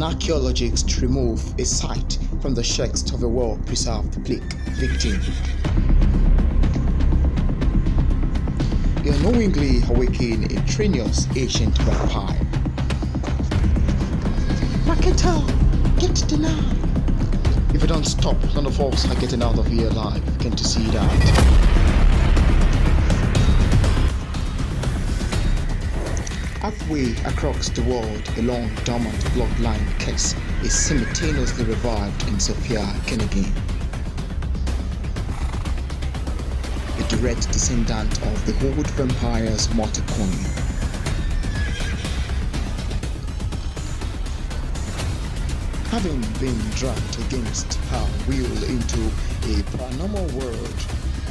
An archaeologist removed a site from the chest of a well-preserved plague victim. He unknowingly awakened a treacherous ancient vampire. Marketer, get the knife! If you don't stop, none of us are getting out of here alive. Can't you see that? Halfway across the world, a long dormant bloodline curse is simultaneously revived in Sophia Kennegan, a direct descendant of the old vampire's mortal coin. Having been dragged against her will into a paranormal world,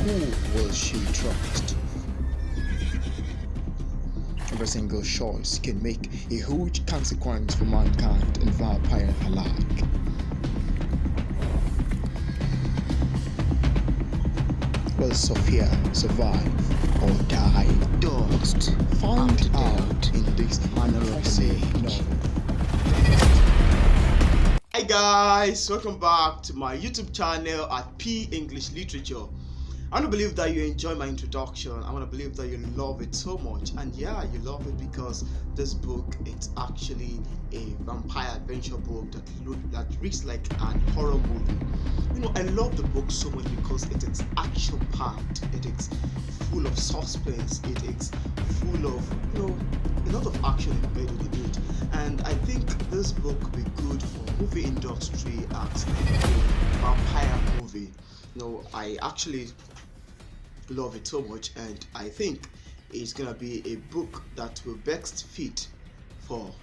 who will she trust? Every single choice can make a huge consequence for mankind and vampire alike. Will Sophia survive or die? Dust. Find out in this Manor of Mage. Hi guys, welcome back to my YouTube channel at P English Literature. I want to believe that you enjoy my introduction. I want to believe that you love it so much, and yeah, you love it because this book, it's actually a vampire adventure book that reads like an horror movie. You know, I love the book so much because it is action packed, it is full of suspense, it is full of, you know, a lot of action embedded in it, and I think this book will be good for movie industry as a vampire movie. You know, I actually love it so much, and I think it's gonna be a book that will best fit for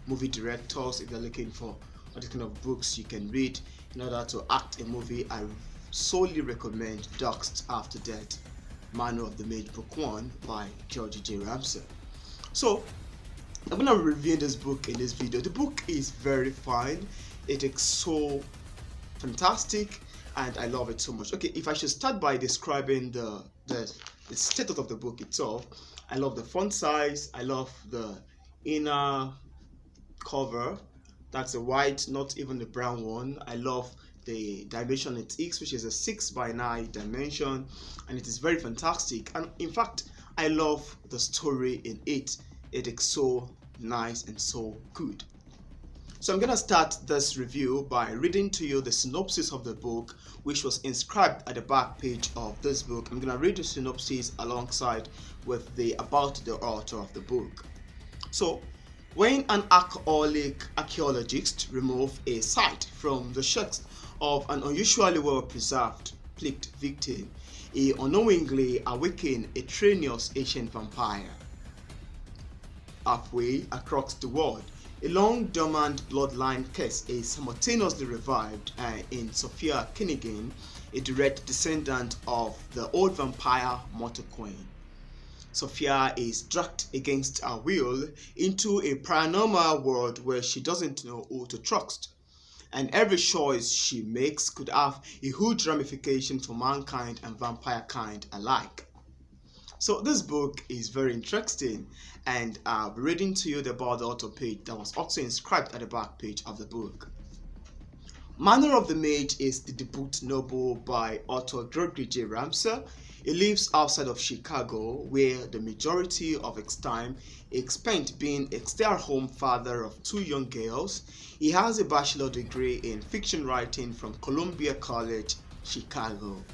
movie directors if they're looking for what kind of books you can read in order to act a movie. I solely recommend Doxed After Death, Manor of the Mage Book 1 by Gregory J. Ramsey. So I'm gonna review this book in this video. The book is very fine, it is so fantastic, and I love it so much. Okay, if I should start by describing the status of the book itself, I love the font size, I love the inner cover, that's a white, not even the brown one. I love the dimension it is, which is a 6x9 dimension, and it is very fantastic. And in fact, I love the story in it. It is so nice and so good. So I'm gonna start this review by reading to you the synopsis of the book, which was inscribed at the back page of this book. I'm gonna read the synopsis alongside with the about the author of the book. So, when an alcoholic archaeologist removed a site from the chest of an unusually well-preserved plagued victim, he unknowingly awakened a treacherous ancient vampire. Halfway across the world, a long dormant bloodline curse is simultaneously revived in Sophia Kennegan, a direct descendant of the old vampire mortal coin. Sophia is dragged against her will into a paranormal world where she doesn't know who to trust, and every choice she makes could have a huge ramification for mankind and vampire kind alike. So this book is very interesting, and I'll be reading to you about the author page that was also inscribed at the back page of the book. Manor of the Mage is the debut novel by author Gregory J. Ramsey. He lives outside of Chicago, where the majority of his time is spent being a stay-at-home father of 2 young girls. He has a bachelor's degree in fiction writing from Columbia College, Chicago.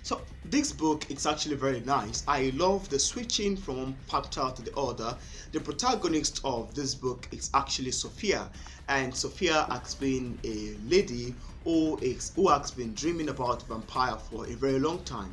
So this book is actually very nice. I love the switching from one chapter to the other. The protagonist of this book is actually Sophia, and Sophia has been a lady who has been dreaming about vampire for a very long time.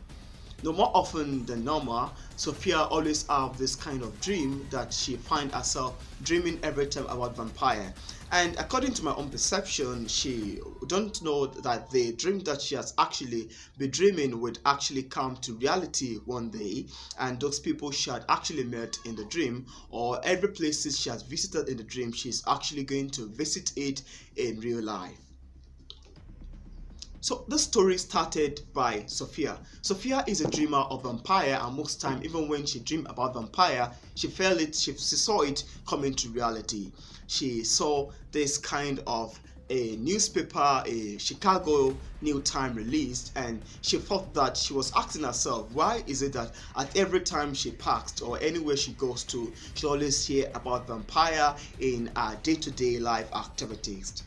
No more often than normal, Sophia always have this kind of dream that she finds herself dreaming every time about vampire. And according to my own perception, she don't know that the dream that she has actually been dreaming would actually come to reality one day, and those people she had actually met in the dream, or every places she has visited in the dream, she's actually going to visit it in real life. So this story started by Sophia. Sophia is a dreamer of vampire, and most time, even when she dreamed about vampire, she saw it coming to reality. She saw this kind of a newspaper, a Chicago New Time released, and she thought that she was asking herself, why is it that at every time she passed or anywhere she goes to, she always hear about vampire in her day-to-day life activities.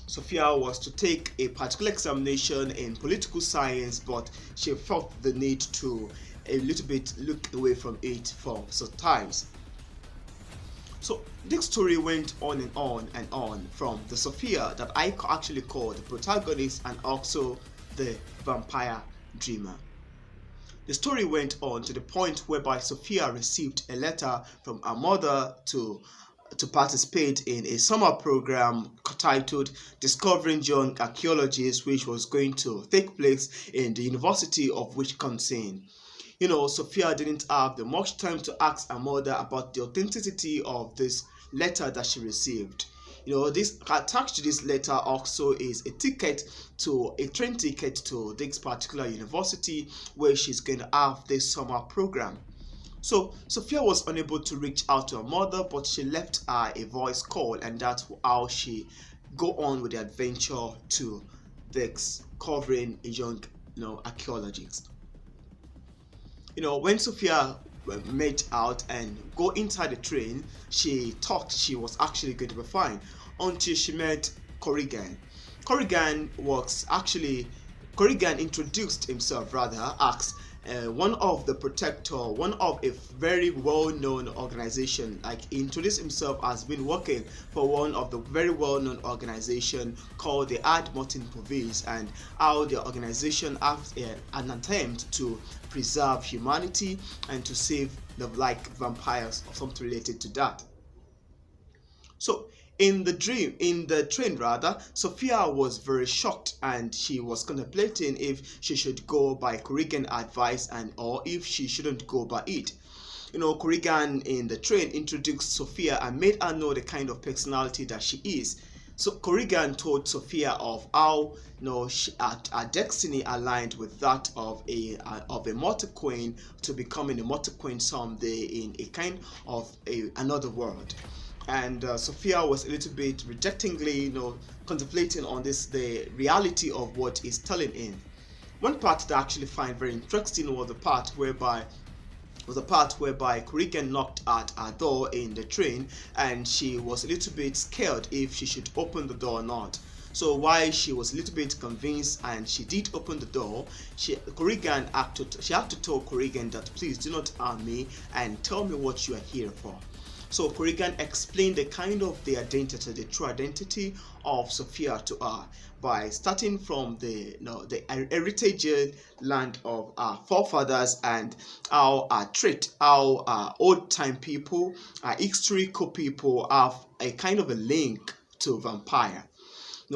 Sophia was to take a particular examination in political science, but she felt the need to a little bit look away from it for some times. So this story went on and on and on from the Sophia that I actually call the protagonist and also the vampire dreamer. The story went on to the point whereby Sophia received a letter from her mother to participate in a summer program titled Discovering Young Archaeologists, which was going to take place in the University of Wisconsin. Sophia didn't have the much time to ask her mother about the authenticity of this letter that she received. This attached to this letter also is a train ticket to this particular university where she's going to have this summer program. So Sophia was unable to reach out to her mother, but she left her a voice call, and that's how she go on with the adventure to discovering a young archaeologist. When Sophia met out and go inside the train, she thought she was actually going to be fine until she met Corrigan. Corrigan introduced himself, rather asked one of a very well-known organization, he introduced himself as been working for one of the very well-known organization called the Ad Mortem Police, and how the organization has an attempt to preserve humanity and to save the vampires or something related to that. So in the train rather, Sophia was very shocked, and she was contemplating if she should go by Corrigan's advice or if she shouldn't go by it. Corrigan in the train introduced Sophia and made her know the kind of personality that she is. So Corrigan told Sophia of how her destiny aligned with that of a mortal queen, to becoming a mortal queen someday in a kind of another world. And Sophia was a little bit rejectingly, contemplating on the reality of what is telling in. One part that I actually find very interesting was the part whereby Corrigan knocked at her door in the train, and she was a little bit scared if she should open the door or not. So while she was a little bit convinced and she did open the door, she had to tell Corrigan that please do not harm me and tell me what you are here for. So Corrigan explained the true identity of Sophia to her by starting from the heritage land of our forefathers, and how old time people, historical people have a kind of a link to vampire.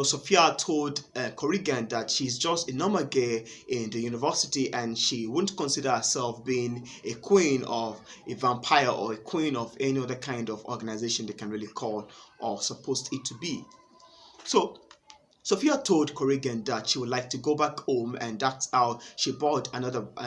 Sophia told Corrigan that she's just a normal girl in the university, and she wouldn't consider herself being a queen of a vampire or a queen of any other kind of organization they can really call or supposed it to be. So Sophia told Corrigan that she would like to go back home, and that's how she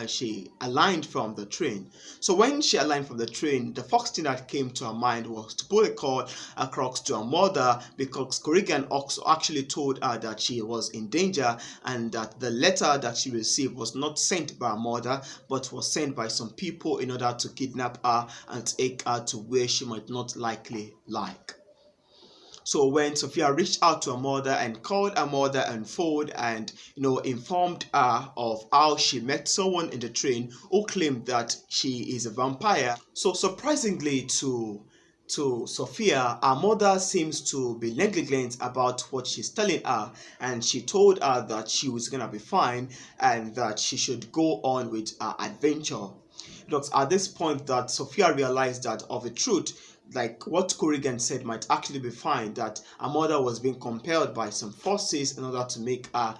she aligned from the train. So when she aligned from the train, the first thing that came to her mind was to put a call across to her mother, because Corrigan also actually told her that she was in danger, and that the letter that she received was not sent by her mother, but was sent by some people in order to kidnap her and take her to where she might not likely like. So when Sophia reached out to her mother and called her mother on phone and informed her of how she met someone in the train who claimed that she is a vampire. So surprisingly to Sophia, her mother seems to be negligent about what she's telling her, and she told her that she was gonna be fine and that she should go on with her adventure. It was at this point that Sophia realized that of the truth, what Corrigan said might actually be fine, that her mother was being compelled by some forces in order to make her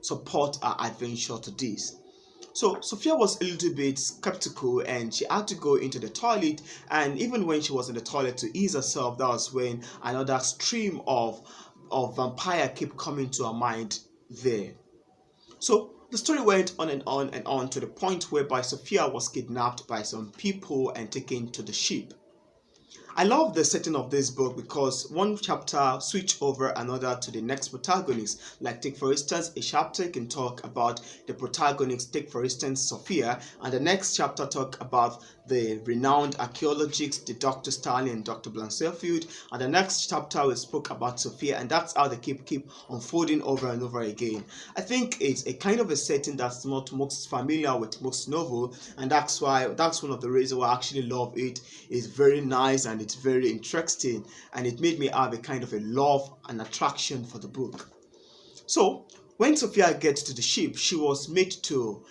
support her adventure to this. So Sophia was a little bit skeptical, and she had to go into the toilet, and even when she was in the toilet to ease herself, that was when another stream of vampire kept coming to her mind. there. So the story went on and on and on to the point whereby Sophia was kidnapped by some people and taken to the ship. I love the setting of this book because one chapter switch over another to the next protagonist. Like, take for instance, a chapter can talk about the protagonist, take for instance Sophia, and the next chapter talk about the renowned archaeologists, the Dr. Stanley and Dr. Blancelfield, and the next chapter we spoke about Sophia, and that's how they keep unfolding over and over again. I think it's a kind of a setting that's not most familiar with most novel, and that's one of the reasons why I actually love it. It's very nice and it's very interesting, and it made me have a kind of a love and attraction for the book. So when Sophia gets to the ship, she was made to,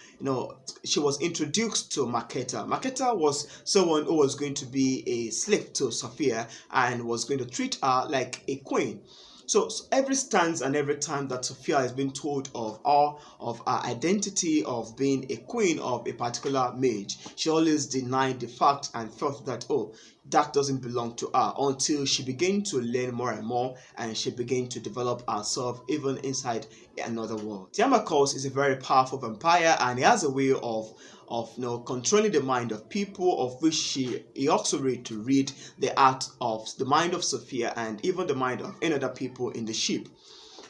she was introduced to Maketa. Maketa was someone who was going to be a slave to Sophia and was going to treat her like a queen. So every stance and every time that Sophia has been told of her identity of being a queen of a particular mage, she always denied the fact and felt that, oh, that doesn't belong to her, until she began to learn more and more, and she began to develop herself even inside another world. Tiamakos is a very powerful vampire, and he has a way of controlling the mind of people, of which he also read to read the mind of Sophia and even the mind of any other people in the ship.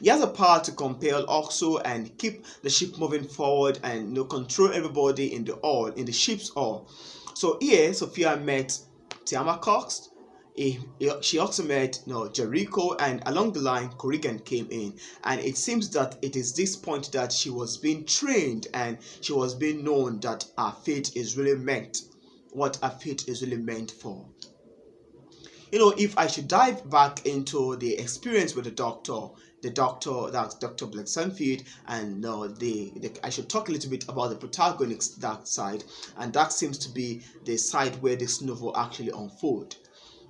He has a power to compel also and keep the ship moving forward and control everybody in the ship's hull. So here Sophia met Tiamakos. She also met Jericho, and along the line Corrigan came in, and it seems that it is this point that she was being trained and she was being known that her fate is really meant, what her fate is really meant for. If I should dive back into the experience with the doctor, that's Dr. Blancelfield, and I should talk a little bit about the protagonist, that side, and that seems to be the side where this novel actually unfolds.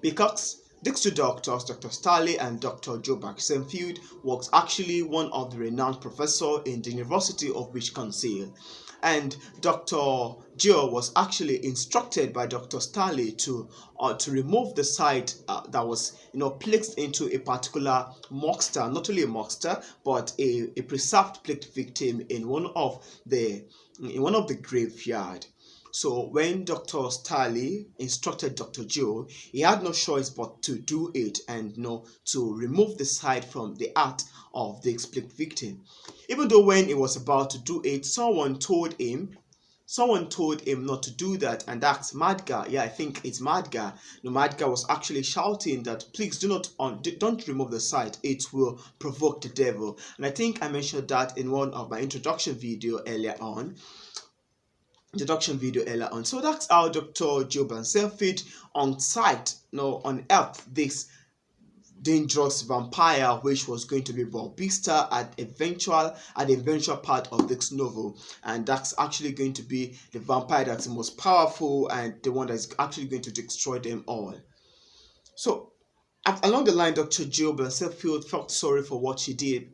Because these two doctors, Dr. Stanley and Dr. Joe Blancelfield, was actually one of the renowned professors in the University of Wisconsin. And Dr. Joe was actually instructed by Dr. Stanley to remove the site that was placed into a particular monster, not only a monster, but a preserved plague victim in one of the graveyard. So when Dr. Stanley instructed Dr. Joe, he had no choice but to do it and to remove the site from the heart of the plague victim. Even though when he was about to do it, someone told him not to do that, and that's Madga. Yeah, I think it's Madga. Madga was actually shouting that, please don't remove the site, it will provoke the devil. And I think I mentioned that in one of my introduction video earlier on. So that's how Dr. Joe Blancelfield unearthed this dangerous vampire, which was going to be Borbista at the eventual part of this novel, and that's actually going to be the vampire that's the most powerful and the one that's actually going to destroy them all. So along the line, Dr. Joe Blancelfield felt sorry for what he did,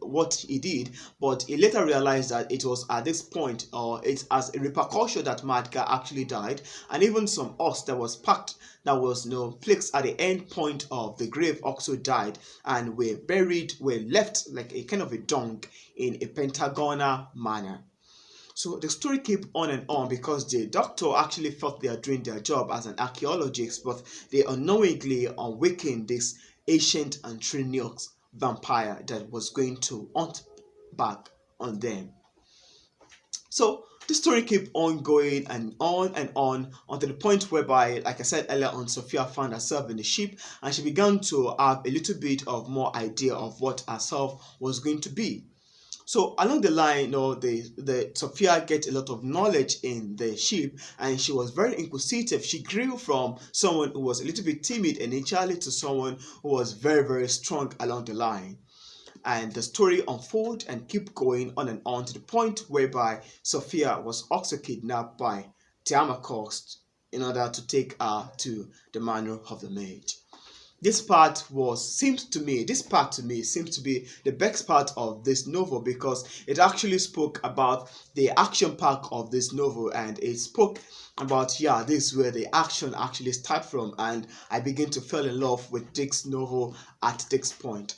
but he later realized that it was at this point, it's as a repercussion that Madga actually died, and even some horse that was placed at the end point of the grave also died, and were left like a kind of a dung in a pentagonal manner. So the story kept on and on because the doctor actually thought they are doing their job as an archaeologist, but they unknowingly awakened this ancient and trinious vampire that was going to hunt back on them. So the story kept on going and on until the point whereby, like I said earlier on, Sophia found herself in the ship and she began to have a little bit of more idea of what herself was going to be. So along the line, the Sophia get a lot of knowledge in the ship, and she was very inquisitive. She grew from someone who was a little bit timid initially to someone who was very, very strong along the line. And the story unfolded and kept going on and on to the point whereby Sophia was also kidnapped by Tiamakos in order to take her to the Manor of the Mage. This part seems to me to be the best part of this novel, because it actually spoke about the action part of this novel, and it spoke about, this is where the action actually starts from, and I begin to fall in love with this novel at this point.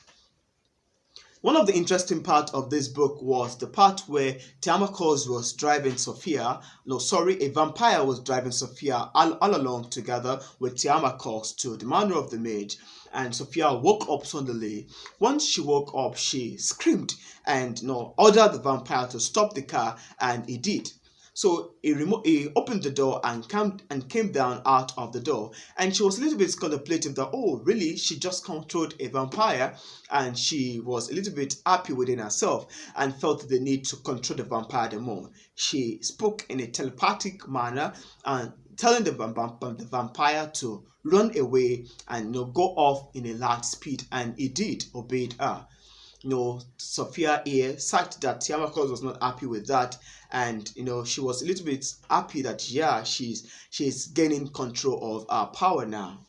One of the interesting parts of this book was the part where Tiamakos was driving Sophia. No, sorry, a vampire was driving Sophia all along together with Tiamakos to the Manor of the Mage. And Sophia woke up suddenly. Once she woke up, she screamed and ordered the vampire to stop the car, and he did. So he opened the door and came down out of the door, and she was a little bit contemplative that, oh really, she just controlled a vampire, and she was a little bit happy within herself and felt the need to control the vampire the more. She spoke in a telepathic manner and telling the vampire to run away and go off in a large speed, and he did, obeyed her. Sophia here such that Tiamakos was not happy with that, and she was a little bit happy that yeah, she's gaining control of her power now.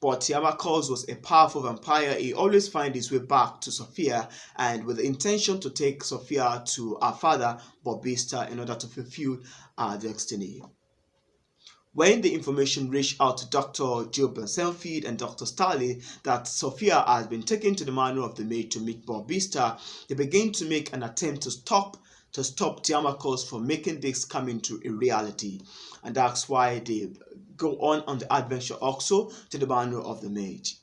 But Tiamakos was a powerful vampire. He always finds his way back to Sophia, and with the intention to take Sophia to her father Bobista in order to fulfill her destiny. When the information reached out to Dr. Joe Blansenfield and Dr. Starley that Sophia has been taken to the Manor of the Mage to meet Bobista, they began to make an attempt to stop Tiamakos from making this come into a reality, and that's why they go on the adventure also to the Manor of the Mage.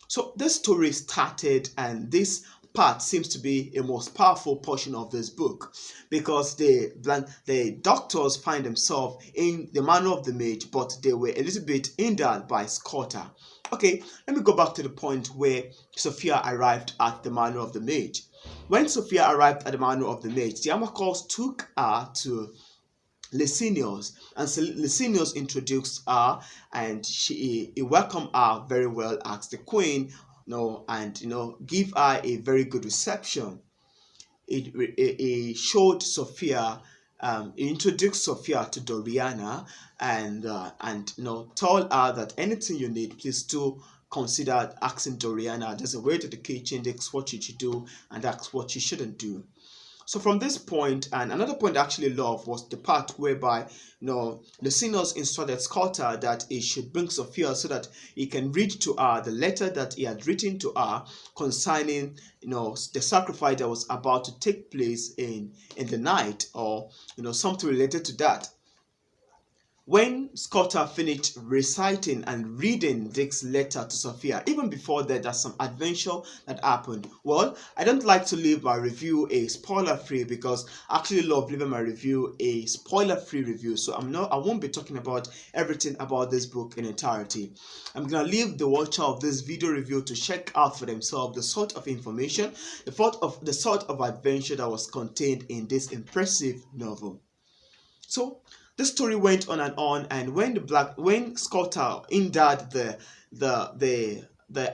So this story started, and this part seems to be a most powerful portion of this book, because the doctors find themselves in the Manor of the Mage, but they were a little bit hindered by Scotta. Okay, let me go back to the point where Sophia arrived at the Manor of the Mage. When Sophia arrived at the Manor of the Mage, Tiamakos took her to Licinius, and so Licinius introduced her, and he welcomed her very well as the queen, and give her a very good reception. He showed Sophia, he introduced Sophia to Doriana, and told her that anything you need, please do consider asking Doriana. There's a way to the kitchen, that's what you should do, and that's what you shouldn't do. So from this point, and another point I actually love was the part whereby Licinius instructed Scotta that he should bring Sophia so that he can read to her the letter that he had written to her concerning the sacrifice that was about to take place in the night, or something related to that. When Scotta finished reciting and reading this letter to Sophia, even before that, there's some adventure that happened. Well, I don't like to leave my review a spoiler-free, because I actually love leaving my review a spoiler-free review. So I won't be talking about everything about this book in entirety. I'm gonna leave the watcher of this video review to check out for themselves the sort of information, the sort of adventure that was contained in this impressive novel. So the story went on, and when Scotta hindered the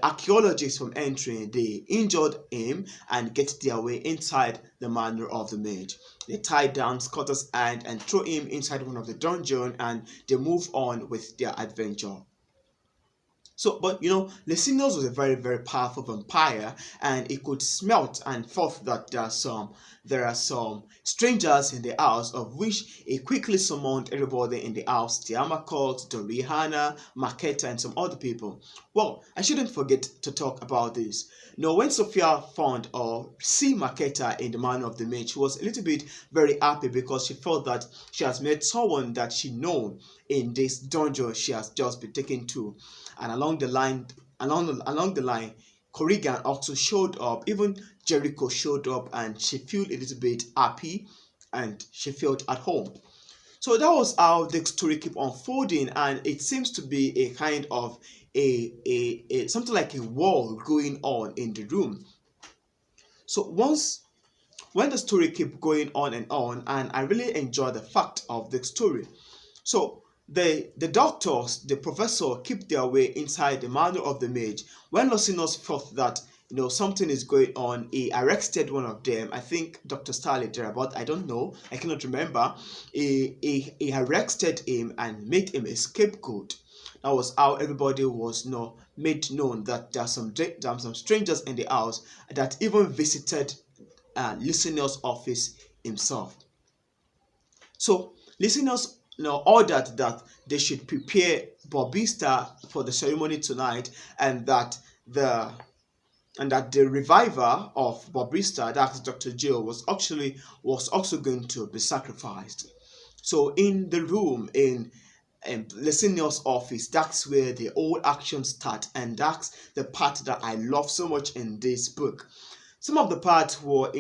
archaeologists from entering, they injured him and get their way inside the Manor of the Mage. They tied down Scotta's hand and threw him inside one of the dungeons, and they move on with their adventure. So, but Licinius was a very, very powerful vampire, and he could smelt and thought that there are some strangers in the house, of which he quickly summoned everybody in the house: Tiamakos, Doriana, Maketa, and some other people. Well, I shouldn't forget to talk about this. When Sophia found or see Maketa in the Manor of the Mage, she was a little bit very happy, because she felt that she has met someone that she known in this dungeon she has just been taken to. And along the line, Corrigan also showed up. Even Jericho showed up, and she felt a little bit happy, and she felt at home. So that was how the story kept unfolding, and it seems to be a kind of something like a war going on in the room. So when the story kept going on, and I really enjoy the fact of the story. So the doctors, the professor, keep their way inside the Manor of the Mage. When Licinius felt that something is going on, he arrested one of them. I think Dr. Starley thereabout, I don't know, I cannot remember. He arrested him and made him a scapegoat. That was how everybody was made known that there are some strangers in the house that even visited Licinius' office himself. So Licinius ordered that they should prepare Bobista for the ceremony tonight, and that the and that the reviver of Bobista, that's Dr. Jill, was also going to be sacrificed. So in the room in Licinius' office, that's where the old action starts, and that's the part that I love so much in this book. Some of the parts were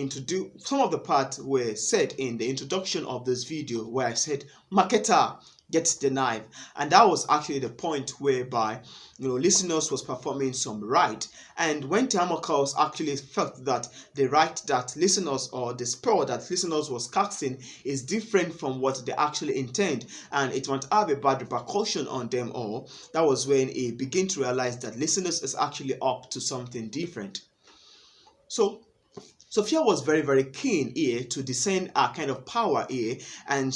said in the introduction of this video, where I said marketer gets the knife, and that was actually the point whereby Licinius was performing some rite, and when Tiamakos actually felt that the rite that Licinius, or the spell that Licinius was casting, is different from what they actually intend, and it might have a bad repercussion on them all, that was when he began to realize that Licinius is actually up to something different. So Sophia was very, very keen here to discern a kind of power here, and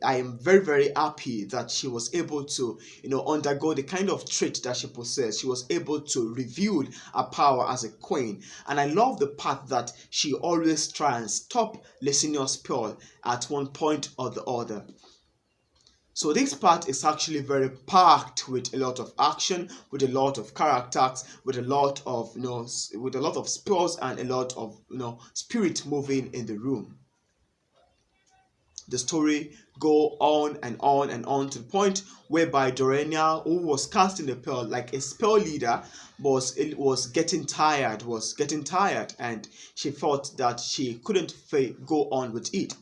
I am very, very happy that she was able to, undergo the kind of trait that she possessed. She was able to reveal her power as a queen, and I love the part that she always tries and stop Licinius' spell at one point or the other. So this part is actually very packed with a lot of action, with a lot of characters, with a lot of spells and a lot of spirit moving in the room. The story go on and on and on to the point whereby Dorenia, who was casting the spell like a spell leader, was getting tired, and she thought that she couldn't go on with it.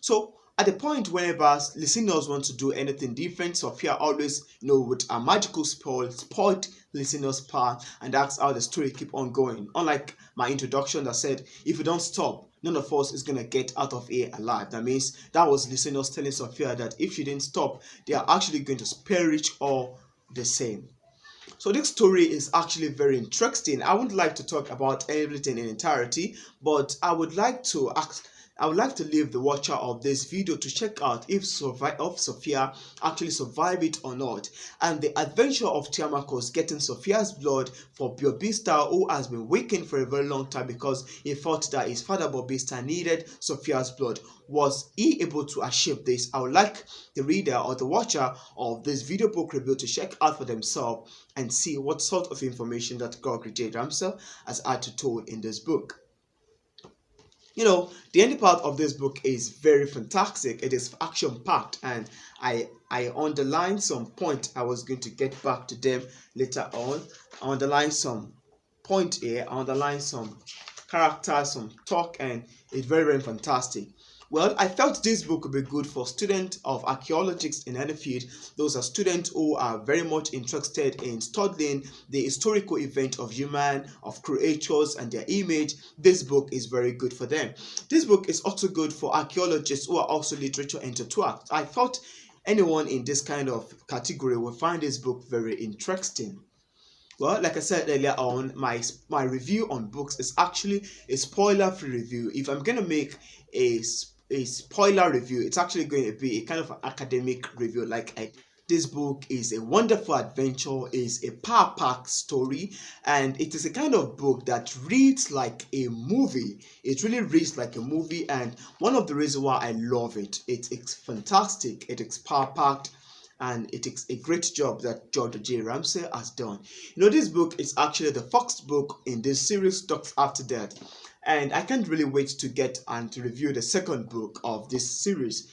So at the point whenever Licinius wants to do anything different, Sophia always, with a magical spell, spoiled Licinius' path, and that's how the story keep on going. Unlike my introduction that said, if you don't stop, none of us is going to get out of here alive. That means that was Licinius telling Sophia that if she didn't stop, they are actually going to perish all the same. So this story is actually very interesting. I wouldn't like to talk about everything in entirety, but I would like to leave the watcher of this video to check out if Sophia actually survived it or not, and the adventure of Tiamakos getting Sophia's blood for Bobista, who has been waiting for a very long time because he thought that his father Bobista needed Sophia's blood. Was he able to achieve this? I would like the reader or the watcher of this video book review to check out for themselves and see what sort of information that Gregory J. Ramsey has had to told in this book. The ending part of this book is very fantastic. It is action-packed, and I underlined some points. I was going to get back to them later on. I underlined some point here. I underlined some characters, some talk, and it's very, very fantastic. Well, I felt this book would be good for students of archaeologists in any field. Those are students who are very much interested in studying the historical event of human, of creatures and their image. This book is very good for them. This book is also good for archaeologists who are also literature enthusiasts. I thought anyone in this kind of category will find this book very interesting. Well, like I said earlier on, my review on books is actually a spoiler-free review. If I'm going to make a spoiler review, it's actually going to be a kind of an academic review. This book is a wonderful adventure, is a power-packed story, and it is a kind of book that reads like a movie. It really reads like a movie, and one of the reasons why I love it, it's fantastic, it is power-packed, and it is a great job that George J. Ramsey has done. This book is actually the first book in this series, Doctor After Death. And I can't really wait to get and to review the second book of this series.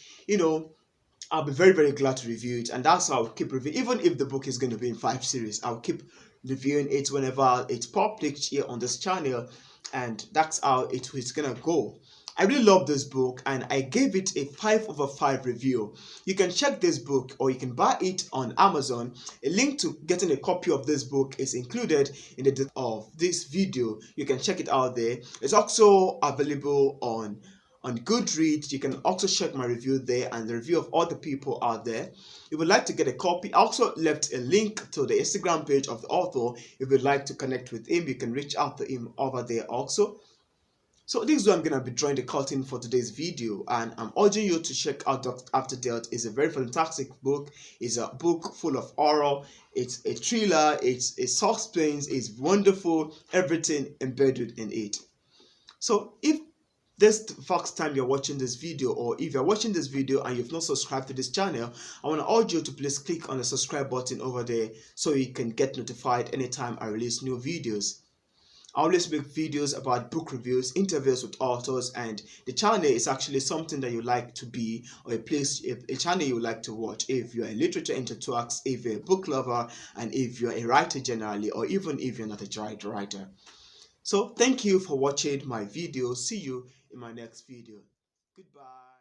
I'll be very, very glad to review it, and that's how I'll keep reviewing. Even if the book is going to be in 5 series, I'll keep reviewing it whenever it's published here on this channel, and that's how it is going to go. I really love this book, and I gave it a 5/5 review. You can check this book, or you can buy it on Amazon. A link to getting a copy of this book is included in the description of this video. You can check it out there. It's also available on Goodreads. You can also check my review there and the review of other people out there. If you would like to get a copy, I also left a link to the Instagram page of the author. If you'd like to connect with him, you can reach out to him over there also. So this is where I'm going to be drawing the curtain for today's video, and I'm urging you to check out Doctor After Death. It's a very fantastic book. It's a book full of horror. It's a thriller. It's a suspense. It's wonderful. Everything embedded in it. So if this is the first time you're watching this video, or if you're watching this video and you've not subscribed to this channel, I want to urge you to please click on the subscribe button over there so you can get notified anytime I release new videos. I always make videos about book reviews, interviews with authors, and the channel is actually something that you like to be, or a channel you like to watch if you're a literature into talks, if you're a book lover, and if you're a writer generally, or even if you're not a writer. So thank you for watching my video. See you in my next video. Goodbye.